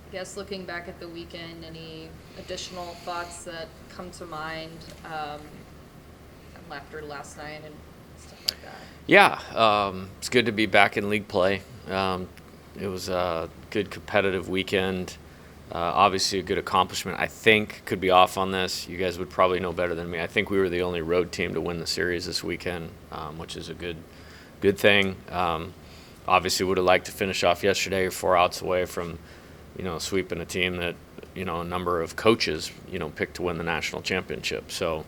I guess looking back at the weekend, any additional thoughts that come to mind after last night and stuff like that? Yeah, it's good to be back in league play. It was a good competitive weekend. Obviously, a good accomplishment. I think could be off on this. You guys would probably know better than me. I think we were the only road team to win the series this weekend, which is a good thing. Obviously, would have liked to finish off yesterday, 4 outs away from, sweeping a team that, a number of coaches, picked to win the national championship. So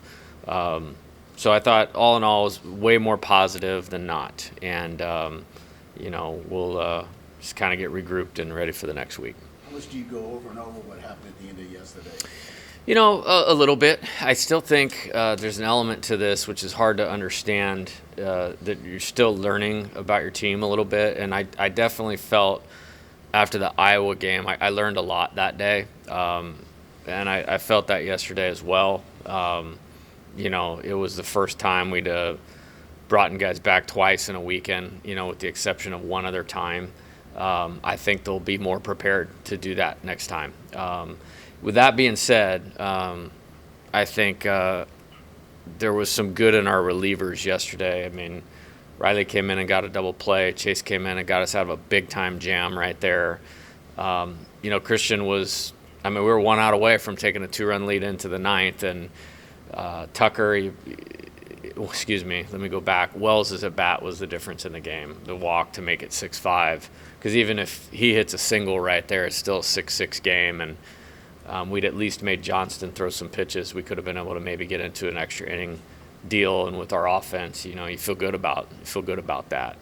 I thought, all in all, it was way more positive than not. And, we'll just kind of get regrouped and ready for the next week. How much do you go over and over what happened at the end of yesterday? A little bit. I still think there's an element to this which is hard to understand, that you're still learning about your team a little bit. And I definitely felt after the Iowa game, I learned a lot that day. And I felt that yesterday as well. It was the first time we'd brought in guys back twice in a weekend, with the exception of one other time. I think they'll be more prepared to do that next time. With that being said, I think there was some good in our relievers yesterday. I mean, Riley came in and got a double play. Chase came in and got us out of a big-time jam right there. Christian was – we were 1 out away from taking a 2-run lead into the ninth, and Tucker – excuse me, let me go back. Wells' at-bat was the difference in the game, the walk to make it 6-5. Because even if he hits a single right there, it's still a 6-6 game, and we'd at least made Johnston throw some pitches. We could have been able to maybe get into an extra inning deal, and with our offense, you feel good about that.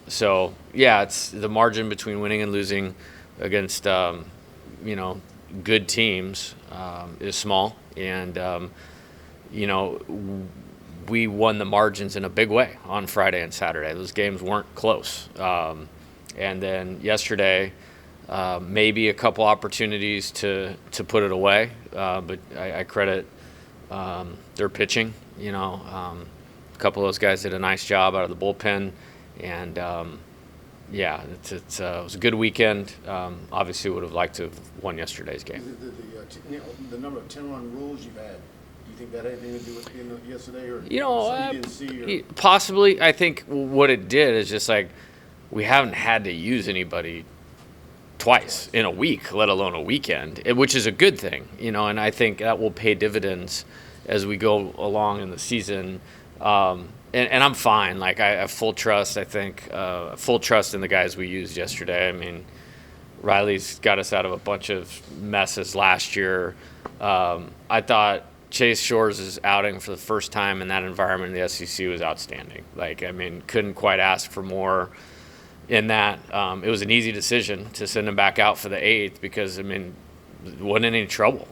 So yeah, it's the margin between winning and losing against good teams is small, and we won the margins in a big way on Friday and Saturday. Those games weren't close. And then yesterday, maybe a couple opportunities to put it away, but I credit their pitching. A couple of those guys did a nice job out of the bullpen, and it was a good weekend. Obviously, would have liked to have won yesterday's game. The number of 10-run rules you've had, do you think that had anything to do with yesterday, or You didn't see? Or? Possibly. I think what it did is just like we haven't had to use anybody twice in a week, let alone a weekend, which is a good thing, and I think that will pay dividends as we go along in the season. And I'm fine. Like, I have full trust, I think, full trust in the guys we used yesterday. I mean, Riley's got us out of a bunch of messes last year. I thought Chase Shores' outing for the first time in that environment in the SEC was outstanding. Couldn't quite ask for more in that. It was an easy decision to send him back out for the 8th because, wasn't in any trouble.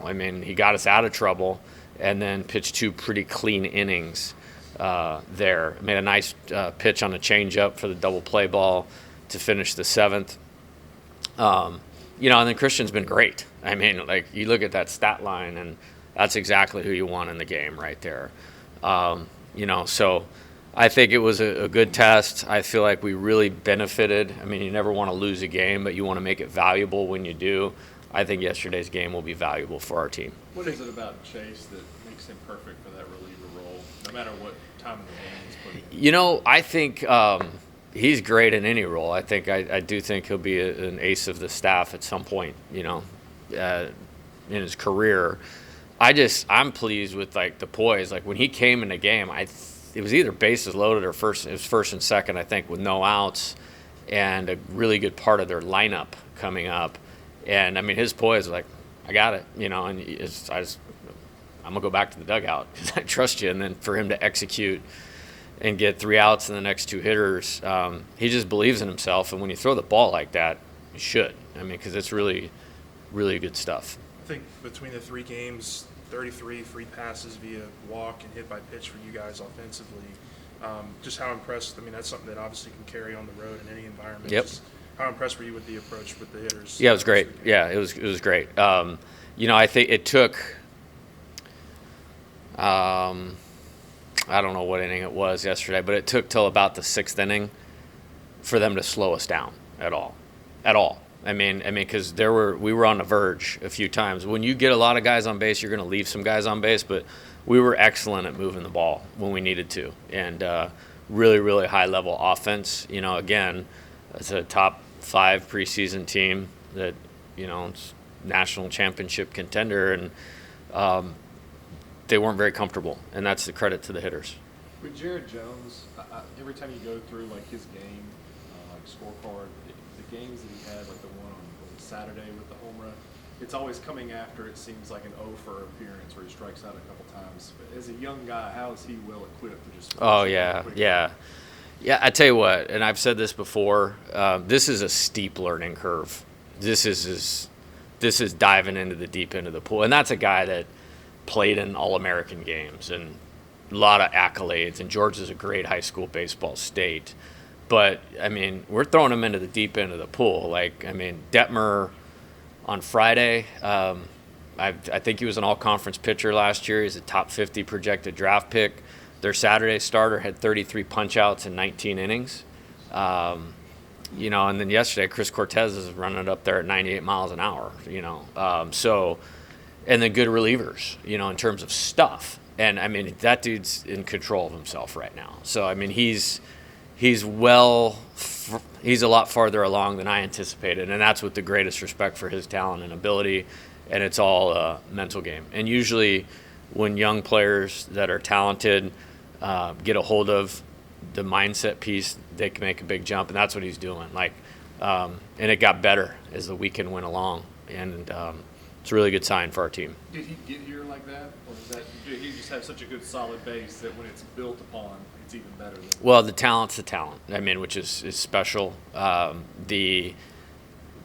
He got us out of trouble and then pitched 2 pretty clean innings there. Made a nice pitch on a changeup for the double play ball to finish the 7th. And then Christian's been great. You look at that stat line, and that's exactly who you want in the game right there. So I think it was a good test. I feel like we really benefited. You never want to lose a game, but you want to make it valuable when you do. I think yesterday's game will be valuable for our team. What is it about Chase that makes him perfect for that reliever role, no matter what time of the game he's put in? I think he's great in any role. I do think he'll be an ace of the staff at some point, in his career. I'm pleased with the poise. When he came in the game, it was either bases loaded or it was first and second, I think, with no outs, and a really good part of their lineup coming up. And his poise was I got it, and I'm gonna go back to the dugout because I trust you. And then for him to execute and get 3 outs in the next 2 hitters, he just believes in himself. And when you throw the ball like that, you should. Because it's really, really good stuff. I think between the 3 games, 33 free passes via walk and hit by pitch for you guys offensively. Just how impressed? That's something that obviously can carry on the road in any environment. Yep. Just how impressed were you with the approach with the hitters? Yeah, it was great. Yeah, it was great. I think it took. I don't know what inning it was yesterday, but it took till about the 6th inning for them to slow us down at all. I mean, because we were on the verge a few times. When you get a lot of guys on base, you're going to leave some guys on base, but we were excellent at moving the ball when we needed to, and really, really high level offense. You know, again, it's a top 5 preseason team that, you know, it's national championship contender, and they weren't very comfortable, and that's the credit to the hitters. With Jared Jones, every time you go through like his game, like scorecard, the games that he had, like the one on Saturday with the home run, it's always coming after it seems like an 0 for appearance where he strikes out a couple times. But as a young guy, how is he well equipped to just? Oh yeah. I tell you what, and I've said this before. This is a steep learning curve. This is diving into the deep end of the pool, and that's a guy that played in All-American games and a lot of accolades, and Georgia's a great high school baseball state. But, I mean, we're throwing him into the deep end of the pool. Like, I mean, Detmer on Friday, I think he was an all-conference pitcher last year. He's a top 50 projected draft pick. Their Saturday starter had 33 punch-outs in 19 innings. You know, and then yesterday, Chris Cortez is running it up there at 98 miles an hour, you know. And then good relievers, you know, in terms of stuff. And, I mean, that dude's in control of himself right now. So, I mean, he's a lot farther along than I anticipated. And that's with the greatest respect for his talent and ability. And it's all a mental game. And usually when young players that are talented get a hold of the mindset piece, they can make a big jump. And that's what he's doing. Like, and it got better as the weekend went along. And it's a really good sign for our team. Did he get here like that, or did he just have such a good solid base that when it's built upon, it's even better? Well, the talent's the talent. I mean, which is special. The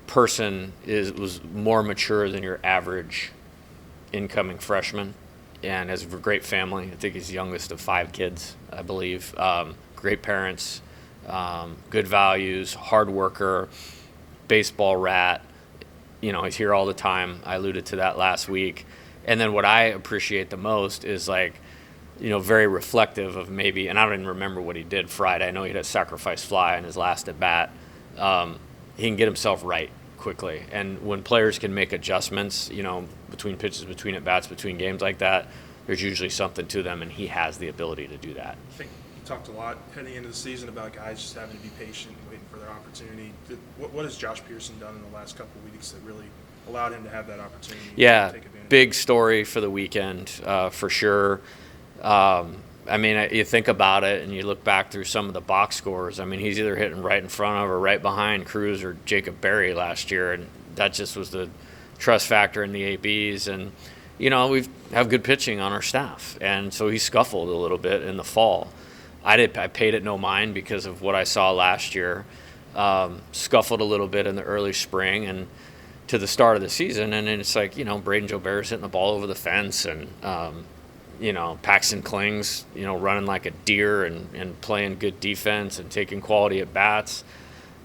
person was more mature than your average incoming freshman, and has a great family. I think he's the youngest of 5 kids, I believe. Great parents, good values, hard worker, baseball rat. You know, he's here all the time. I alluded to that last week. And then what I appreciate the most is, like, you know, very reflective of maybe, and I don't even remember what he did Friday. I know he had a sacrifice fly in his last at bat. He can get himself right quickly. And when players can make adjustments, you know, between pitches, between at bats, between games like that, there's usually something to them, and he has the ability to do that. I think you talked a lot heading into the season about guys just having to be patient and waiting for their opportunity. What has Josh Pearson done in the last couple of weeks that really allowed him to have that opportunity? Yeah, to take advantage? Big story for the weekend, for sure. I mean, you think about it and you look back through some of the box scores. I mean, he's either hitting right in front of or right behind Cruz or Jacob Berry last year, and that just was the trust factor in the ABs. And, you know, we have good pitching on our staff, and so he scuffled a little bit in the fall. I paid it no mind because of what I saw last year. Scuffled a little bit in the early spring and to the start of the season, and then it's like, you know, Braden Jobert's hitting the ball over the fence, and you know, Paxton Kling's, you know, running like a deer and playing good defense and taking quality at bats.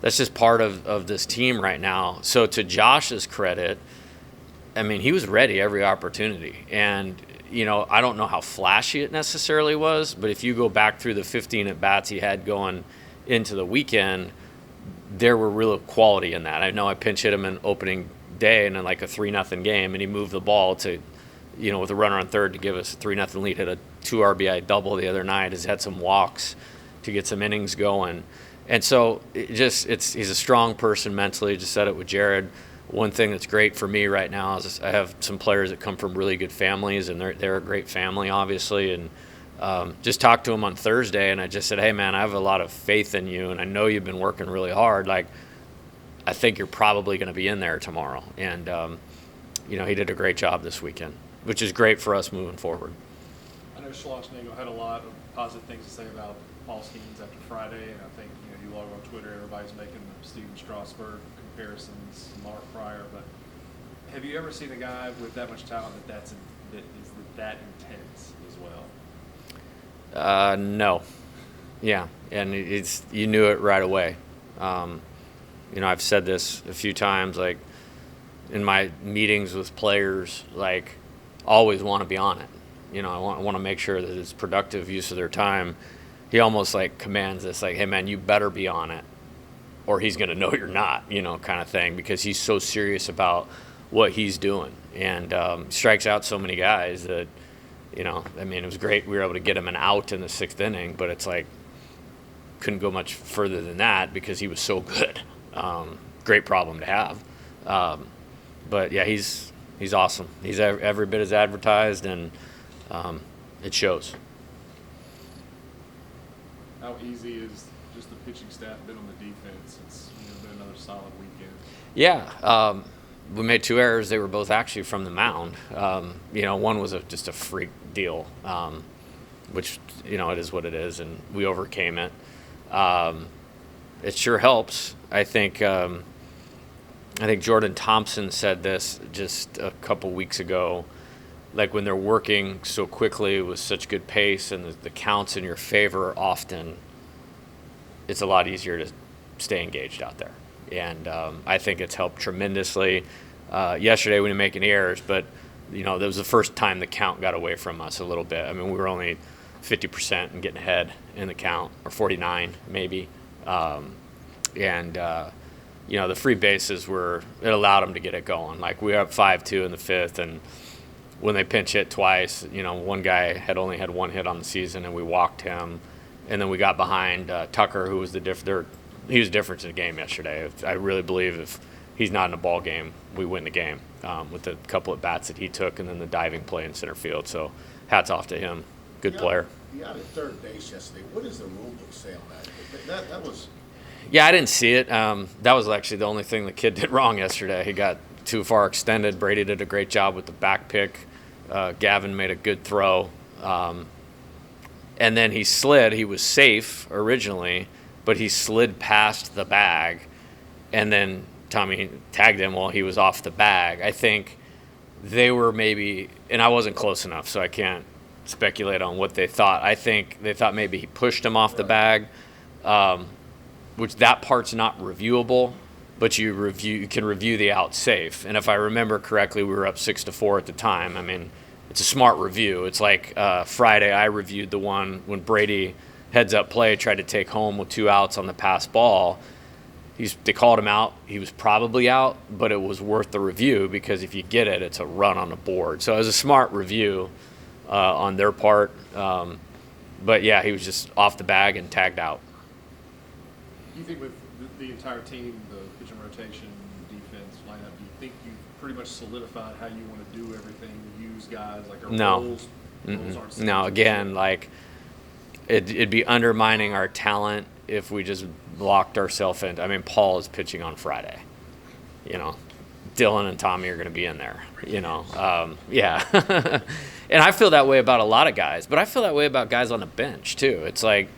That's just part of this team right now. So to Josh's credit, I mean, he was ready every opportunity. And, you know, I don't know how flashy it necessarily was, but if you go back through the 15 at bats he had going into the weekend, there were real quality in that. I know I pinch hit him in opening day in like a 3-0 game, and he moved the ball to, you know, with a runner on third to give us a 3-0 lead. Hit a 2 RBI double the other night. Has had some walks to get some innings going. And so he's a strong person mentally. Just said it with Jared. One thing that's great for me right now is I have some players that come from really good families, and they're a great family, obviously. And just talked to him on Thursday, and I just said, hey, man, I have a lot of faith in you, and I know you've been working really hard. Like, I think you're probably going to be in there tomorrow. And, you know, he did a great job this weekend, which is great for us moving forward. I know Schlossnagle had a lot of positive things to say about Paul Skeens after Friday, and I think, you know, you log on Twitter, everybody's making the Steven Strasburg comparisons, Mark Pryor, but have you ever seen a guy with that much talent that is that intense as well? No. Yeah, and you knew it right away. You know, I've said this a few times, like, in my meetings with players, like, always want to be on it. You know, I want to make sure that it's productive use of their time. He almost, like, commands this, like, hey, man, you better be on it or he's going to know you're not, kind of thing, because he's so serious about what he's doing and strikes out so many guys that, it was great. We were able to get him an out in the 6th inning, but it's like couldn't go much further than that because he was so good. Great problem to have. But yeah, he's awesome. He's every bit as advertised, and it shows. How easy is just the pitching staff been on the defense? It's been another solid weekend. Yeah, we made 2 errors. They were both actually from the mound. One was just a freak deal, which it is what it is, and we overcame it. It sure helps. I think Jordan Thompson said this just a couple weeks ago. Like when they're working so quickly with such good pace and the counts in your favor, often it's a lot easier to stay engaged out there. And I think it's helped tremendously. Yesterday we didn't make any errors, but that was the first time the count got away from us a little bit. I mean, we were only 50% and getting ahead in the count, or 49 maybe. The free bases it allowed them to get it going. Like we were up 5-2 in the 5th, and when they pinch hit twice, one guy had only had 1 hit on the season, and we walked him, and then we got behind Tucker, who was he was the difference in the game yesterday. I really believe if he's not in a ball game, we win the game with the couple of bats that he took, and then the diving play in center field. So hats off to him. Good player. You out at third base yesterday. What does the rule book say on that? That was. Yeah, I didn't see it. That was actually the only thing the kid did wrong yesterday. He got too far extended. Brady did a great job with the back pick. Gavin made a good throw. And then he slid. He was safe originally, but he slid past the bag. And then Tommy tagged him while he was off the bag. I think they were maybe, and I wasn't close enough, so I can't speculate on what they thought. I think they thought maybe he pushed him off the bag, which that part's not reviewable, but you can review the out safe. And if I remember correctly, we were up 6-4 at the time. I mean, it's a smart review. It's like Friday I reviewed the one when Brady heads up play tried to take home with 2 outs on the pass ball. They called him out. He was probably out, but it was worth the review because if you get it, it's a run on the board. So it was a smart review on their part. But yeah, he was just off the bag and tagged out. Do you think with the entire team, the pitching rotation, defense lineup, do you think you've pretty much solidified how you want to do everything, use guys, like our roles aren't set? No, again, like it'd be undermining our talent if we just locked ourselves in. I mean, Paul is pitching on Friday. Dylan and Tommy are going to be in there. Yeah. And I feel that way about a lot of guys, but I feel that way about guys on the bench too. It's like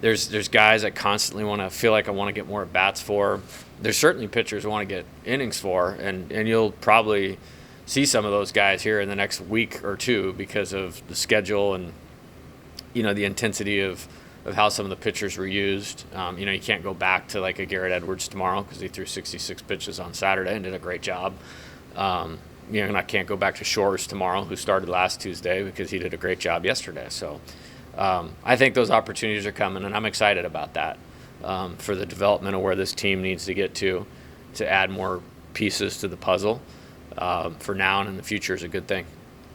there's guys I constantly feel like I want to get more at bats for. There's certainly pitchers I want to get innings for, and you'll probably see some of those guys here in the next week or two because of the schedule and the intensity of how some of the pitchers were used. You can't go back to like a Garrett Edwards tomorrow because he threw 66 pitches on Saturday and did a great job. And I can't go back to Shores tomorrow, who started last Tuesday, because he did a great job yesterday. So I think those opportunities are coming, and I'm excited about that for the development of where this team needs to get to add more pieces to the puzzle. For now and in the future is a good thing.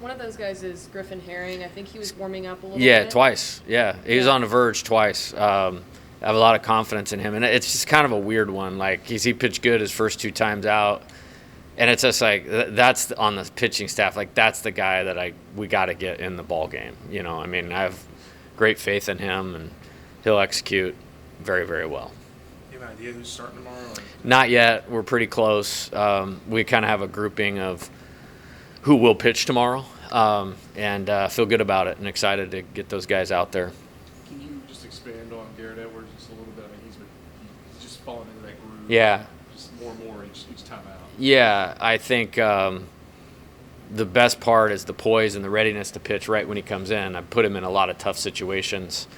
One of those guys is Griffin Herring. I think he was warming up a little bit. Yeah, twice. Yeah, he was on the verge twice. I have a lot of confidence in him, and it's just kind of a weird one. Like he pitched good his first 2 times out, and it's just like that's on the pitching staff. Like that's the guy that we got to get in the ball game. I mean, I have great faith in him, and he'll execute very, very well. You have an idea who's starting tomorrow? Or? Not yet. We're pretty close. We kind of have a grouping of who will pitch tomorrow, and feel good about it and excited to get those guys out there. Can you just expand on Garrett Edwards just a little bit? I mean, he's just fallen into that groove. Yeah. Just more and more each time out. Yeah, I think the best part is the poise and the readiness to pitch right when he comes in. I put him in a lot of tough situations.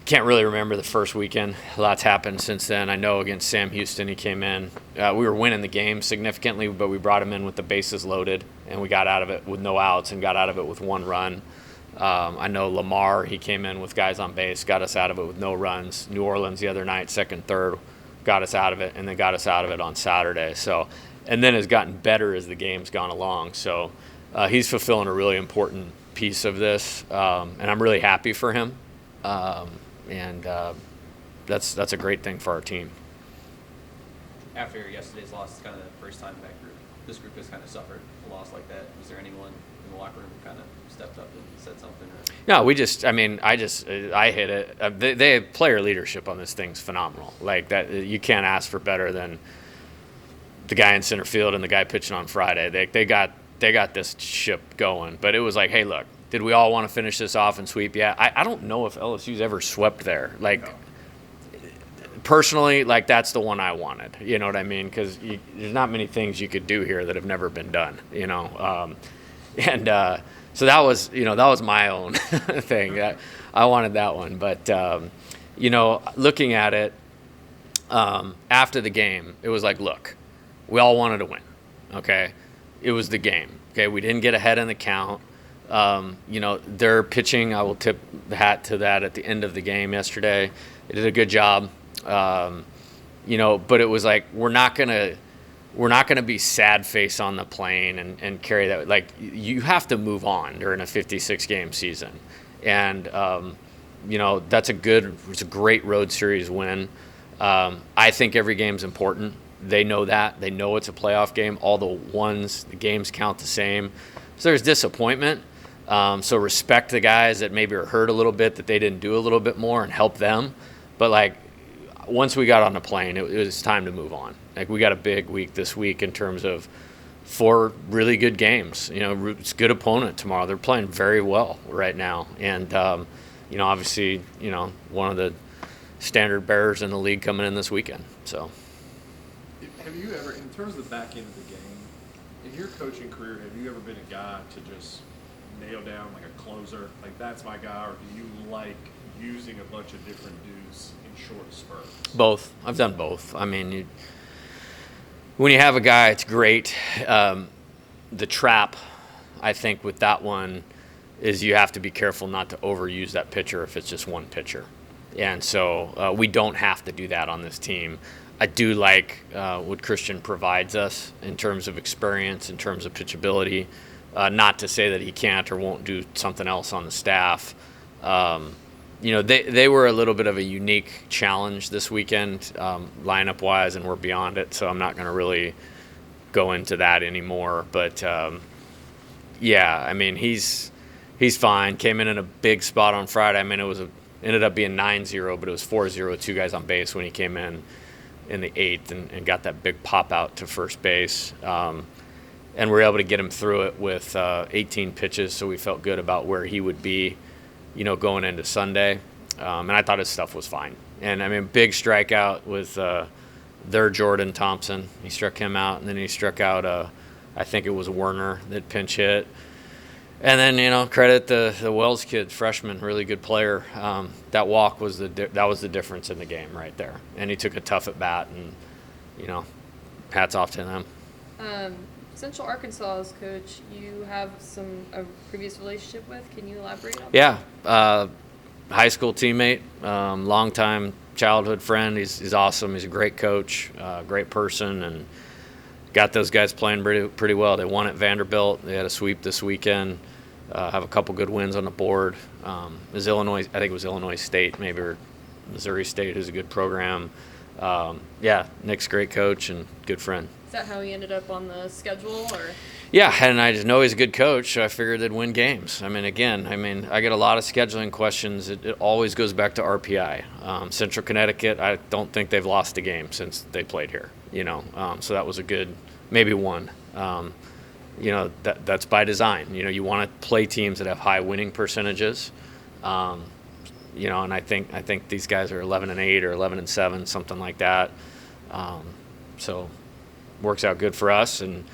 Can't really remember the first weekend. A lot's happened since then. I know against Sam Houston he came in. We were winning the game significantly, but we brought him in with the bases loaded, and we got out of it with no outs and got out of it with 1 run. I know Lamar, he came in with guys on base, got us out of it with no runs. New Orleans the other night, second, third, got us out of it, and then got us out of it on Saturday. So, and then has gotten better as the game's gone along. So he's fulfilling a really important piece of this, and I'm really happy for him. And that's a great thing for our team. After yesterday's loss, it's kind of the first time this group has kind of suffered a loss like that. Was there anyone in the locker room who kind of stepped up and said something? Or? No, I hit it. They player leadership on this thing's phenomenal. Like that, you can't ask for better than the guy in center field and the guy pitching on Friday. They got this ship going. But it was like, hey, look, did we all want to finish this off and sweep? Yeah, I don't know if LSU's ever swept there. Like. No. Personally, like that's the one I wanted. You know what I mean? Because there's not many things you could do here that have never been done. You know, so that was my own thing. I wanted that one, but looking at it after the game, it was like, look, we all wanted to win. Okay, it was the game. Okay, we didn't get ahead in the count. Their pitching, I will tip the hat to that at the end of the game yesterday. They did a good job. But it was like we're not gonna be sad face on the plane and carry that. Like you have to move on during a 56 game season, and it's a great road series win. I think every game's important. They know that. They know it's a playoff game. All the games count the same. So there's disappointment. So respect the guys that maybe are hurt a little bit that they didn't do a little bit more and help them. But like. Once we got on the plane, it was time to move on. Like we got a big week this week in terms of 4 really good games. It's a good opponent tomorrow. They're playing very well right now, and obviously, one of the standard bearers in the league coming in this weekend. So, have you ever, in terms of the back end of the game, in your coaching career, have you ever been a guy to just nail down like a closer, like that's my guy, or do you like using a bunch of different dudes in short spurts? Both. I've done both. I mean, when you have a guy, it's great. The trap, I think, with that one is you have to be careful not to overuse that pitcher if it's just one pitcher. And so we don't have to do that on this team. I do like what Christian provides us in terms of experience, in terms of pitchability. Not to say that he can't or won't do something else on the staff. They were a little bit of a unique challenge this weekend, lineup-wise, and we're beyond it, so I'm not going to really go into that anymore. But, he's fine. Came in a big spot on Friday. I mean, ended up being 9-0, but it was 4-0, 2 guys on base when he came in the 8th and got that big pop-out to first base. And we were able to get him through it with 18 pitches, so we felt good about where he would be going into Sunday. And I thought his stuff was fine. And, I mean, big strikeout with their Jordan Thompson. He struck him out, and then he struck out, I think it was Werner that pinch hit. And then, credit the Wells kid, freshman, really good player. That walk was the difference in the game right there. And he took a tough at bat, and, hats off to them. Central Arkansas's coach, you have a previous relationship with. Can you elaborate on that? Yeah, high school teammate, longtime childhood friend. He's awesome. He's a great coach, great person, and got those guys playing pretty well. They won at Vanderbilt. They had a sweep this weekend. Have a couple good wins on the board. I think it was Illinois State, maybe, or Missouri State, who's a good program. Nick's a great coach and good friend. Is that how he ended up on the schedule, or? Yeah, and I just know he's a good coach, so I figured they'd win games. I get a lot of scheduling questions. It always goes back to RPI. Central Connecticut, I don't think they've lost a game since they played here, so that was a good, maybe one. That's by design. You want to play teams that have high winning percentages. And I think these guys are 11-8 or 11-7, something like that. So works out good for us, and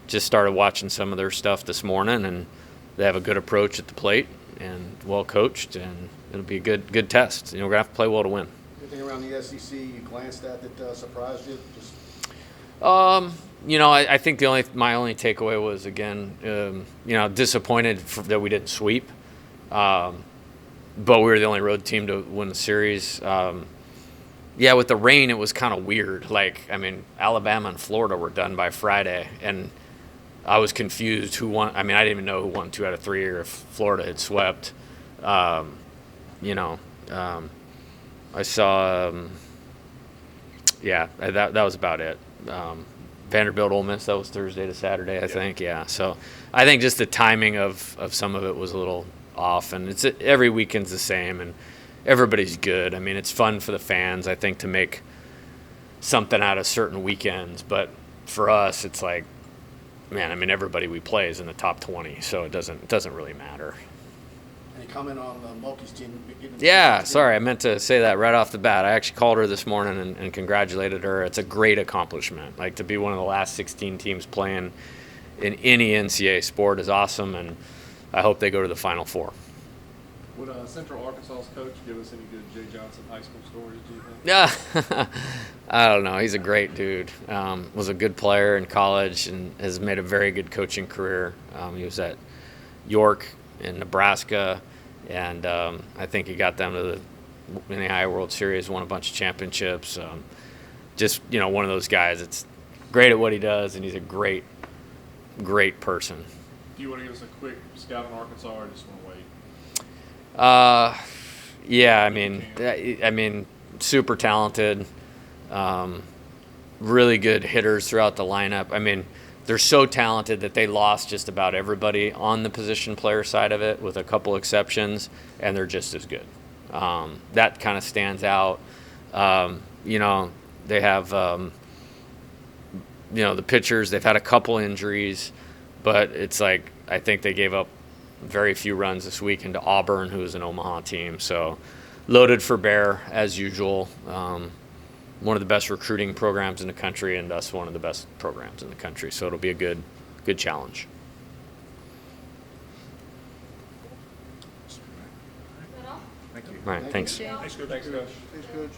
just started watching some of their stuff this morning, and they have a good approach at the plate and well coached, and it'll be a good test. We're gonna have to play well to win. Anything around the SEC you glanced at that surprised you? I think my only takeaway was, again, disappointed that we didn't sweep. But we were the only road team to win the series. Yeah, with the rain, it was kind of weird. Like, I mean, Alabama and Florida were done by Friday, and I was confused who won. I mean, I didn't even know who won 2 out of 3 or if Florida had swept. You know, I saw, yeah, that was about it. Vanderbilt, Ole Miss, that was Thursday to Saturday, I think. Yeah, so I think just the timing of some of it was a little off, and it's every weekend's the same, and everybody's good. I mean, it's fun for the fans, I think, to make something out of certain weekends, but for us, it's like, man, I mean, everybody we play is in the top 20, so it doesn't really matter. Any comment on Mulkey's team? Yeah, sorry, I meant to say that right off the bat. I actually called her this morning and congratulated her. It's a great accomplishment. Like, to be one of the last 16 teams playing in any NCAA sport is awesome, and I hope they go to the Final Four. Would Central Arkansas's coach give us any good Jay Johnson high school stories, do you think? Yeah, I don't know. He's a great dude. Was a good player in college and has made a very good coaching career. He was at York in Nebraska, and I think he got them to the NAIA World Series, won a bunch of championships. Just, you know, one of those guys that's great at what he does, and he's a great person. Do you want to give us a quick scout on Arkansas, or just want to wait? Yeah, I mean, super talented, really good hitters throughout the lineup. I mean, they're so talented that they lost just about everybody on the position player side of it, with a couple exceptions, and they're just as good. That kind of stands out. You know, they have, you know, the pitchers, they've had a couple injuries, but it's like, I think they gave up very few runs this weekend to Auburn, who is an Omaha team. So loaded for bear, as usual. One of the best recruiting programs in the country, and thus one of the best programs in the country. So it'll be a good challenge. Is that all? Thank you. All right, thanks. Thank you. Thanks, Coach. Thanks, Coach.